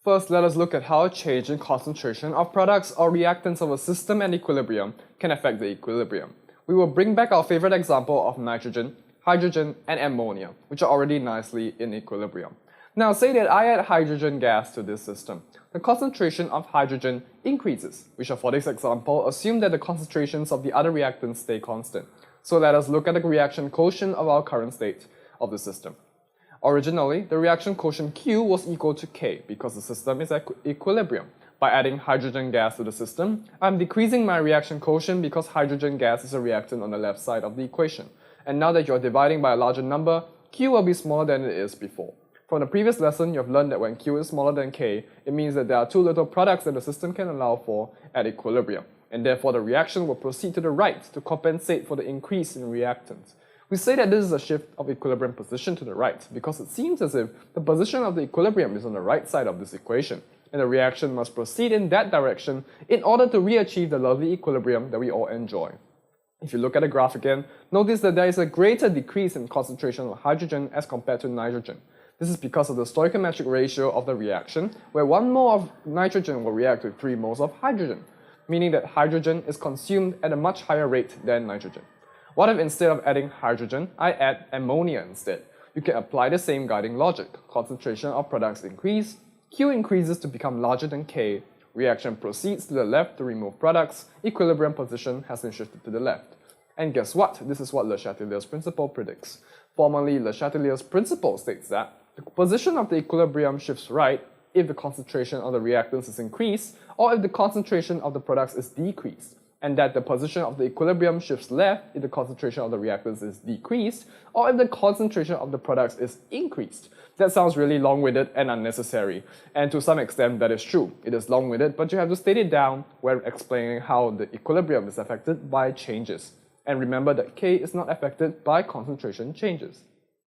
First, let us look at how a change in concentration of products or reactants of a system at equilibrium can affect the equilibrium. We will bring back our favorite example of nitrogen, hydrogen, and ammonia, which are already nicely in equilibrium. Now say that I add hydrogen gas to this system. The concentration of hydrogen increases. We shall for this example assume that the concentrations of the other reactants stay constant. So let us look at the reaction quotient of our current state of the system. Originally, the reaction quotient Q was equal to K because the system is at equilibrium. By adding hydrogen gas to the system, I'm decreasing my reaction quotient because hydrogen gas is a reactant on the left side of the equation. And now that you're dividing by a larger number, Q will be smaller than it is before. From the previous lesson, you've learned that when Q is smaller than K, it means that there are too little products that the system can allow for at equilibrium, and therefore the reaction will proceed to the right to compensate for the increase in reactants. We say that this is a shift of equilibrium position to the right because it seems as if the position of the equilibrium is on the right side of this equation, and the reaction must proceed in that direction in order to re-achieve the lovely equilibrium that we all enjoy. If you look at the graph again, notice that there is a greater decrease in concentration of hydrogen as compared to nitrogen. This is because of the stoichiometric ratio of the reaction, where 1 mole of nitrogen will react with 3 moles of hydrogen, meaning that hydrogen is consumed at a much higher rate than nitrogen. What if instead of adding hydrogen, I add ammonia instead? You can apply the same guiding logic. Concentration of products increase, Q increases to become larger than K, reaction proceeds to the left to remove products, equilibrium position has been shifted to the left. And guess what? This is what Le Chatelier's principle predicts. Formally, Le Chatelier's principle states that the position of the equilibrium shifts right if the concentration of the reactants is increased or if the concentration of the products is decreased, and that the position of the equilibrium shifts left if the concentration of the reactants is decreased or if the concentration of the products is increased. That sounds really long-winded and unnecessary, and to some extent that is true. It is long-winded, but you have to state it down when explaining how the equilibrium is affected by changes. And remember that K is not affected by concentration changes.